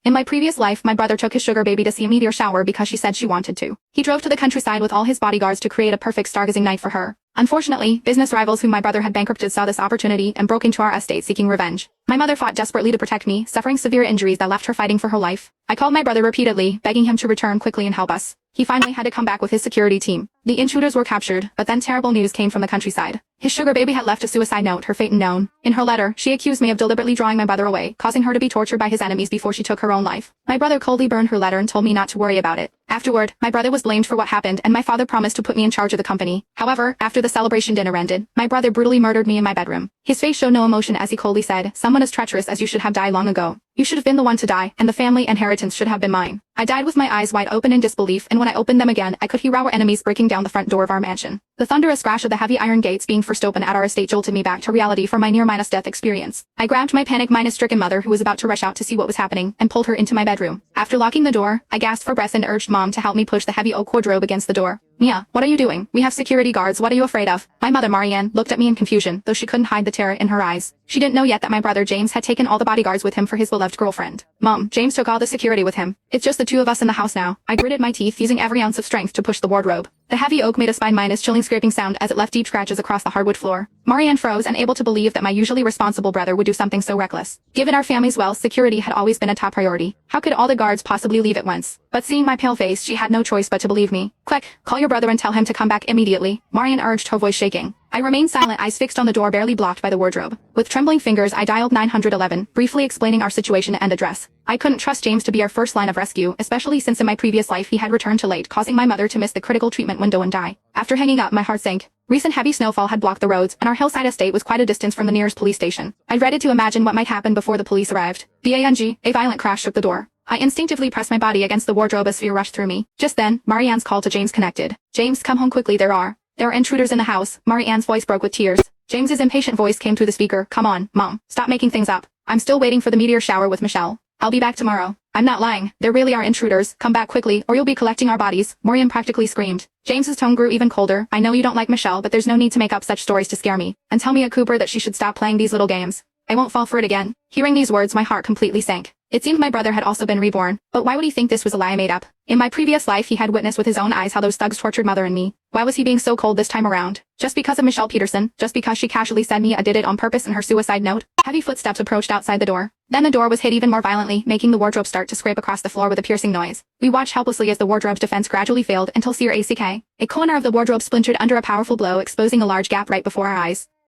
In my previous life, my brother took his sugar baby to see a meteor shower because she said she wanted to. He drove to the countryside with all his bodyguards to create a perfect stargazing night for her. Unfortunately, business rivals whom my brother had bankrupted saw this opportunity and broke into our estate seeking revenge. My mother fought desperately to protect me, suffering severe injuries that left her fighting for her life. I called my brother repeatedly, begging him to return quickly and help us. He finally had to come back with his security team. The intruders were captured, but then terrible news came from the countryside. His sugar baby had left a suicide note, her fate unknown. In her letter, she accused me of deliberately drawing my brother away, causing her to be tortured by his enemies before she took her own life. My brother coldly burned her letter and told me not to worry about it. Afterward, my brother was blamed for what happened and my father promised to put me in charge of the company. However, after the celebration dinner ended, my brother brutally murdered me in my bedroom. His face showed no emotion as he coldly said, "Someone as treacherous as you should have died long ago. You should have been the one to die, and the family inheritance should have been mine." I died with my eyes wide open in disbelief, and when I opened them again, I could hear our enemies breaking down the front door of our mansion. The thunderous crash of the heavy iron gates being forced open at our estate jolted me back to reality for my near-death experience. I grabbed my panic-stricken mother who was about to rush out to see what was happening, and pulled her into my bedroom. After locking the door, I gasped for breath and urged Mom to help me push the heavy oak wardrobe against the door. "Mia, what are you doing? We have security guards, what are you afraid of?" My mother Marianne looked at me in confusion, though she couldn't hide the terror in her eyes. She didn't know yet that my brother James had taken all the bodyguards with him for his beloved girlfriend. "Mom, James took all the security with him. It's just the two of us in the house now." I gritted my teeth, using every ounce of strength to push the wardrobe. The heavy oak made a spine-chilling scraping sound as it left deep scratches across the hardwood floor. Marianne froze, unable to believe that my usually responsible brother would do something so reckless. Given our family's wealth, security had always been a top priority. How could all the guards possibly leave at once? But seeing my pale face, she had no choice but to believe me. "Quick, call your brother and tell him to come back immediately," Marianne urged, her voice shaking. I remained silent, eyes fixed on the door barely blocked by the wardrobe. With trembling fingers, I dialed 911, briefly explaining our situation and address. I couldn't trust James to be our first line of rescue, especially since in my previous life he had returned too late, causing my mother to miss the critical treatment window and die. After hanging up, my heart sank. Recent heavy snowfall had blocked the roads, and our hillside estate was quite a distance from the nearest police station. I dreaded to imagine what might happen before the police arrived. A violent crash shook the door. I instinctively pressed my body against the wardrobe as fear rushed through me. Just then, Marianne's call to James connected. "James, come home quickly, there are intruders in the house." Marianne's voice broke with tears. James's impatient voice came through the speaker. "Come on, Mom. Stop making things up. I'm still waiting for the meteor shower with Michelle. I'll be back tomorrow. I'm not lying. There really are intruders. Come back quickly, or you'll be collecting our bodies," Marianne practically screamed. James's tone grew even colder. "I know you don't like Michelle, but there's no need to make up such stories to scare me. And tell Mia Cooper that she should stop playing these little games. I won't fall for it again." Hearing these words, my heart completely sank. It seemed my brother had also been reborn, but why would he think this was a lie I made up? In my previous life he had witnessed with his own eyes how those thugs tortured mother and me. Why was he being so cold this time around? Just because of Michelle Peterson? Just because she casually said Mia did it on purpose in her suicide note? Heavy footsteps approached outside the door. Then the door was hit even more violently, making the wardrobe start to scrape across the floor with a piercing noise. We watched helplessly as the wardrobe's defense gradually failed until a corner of the wardrobe splintered under a powerful blow, exposing a large gap right before our eyes.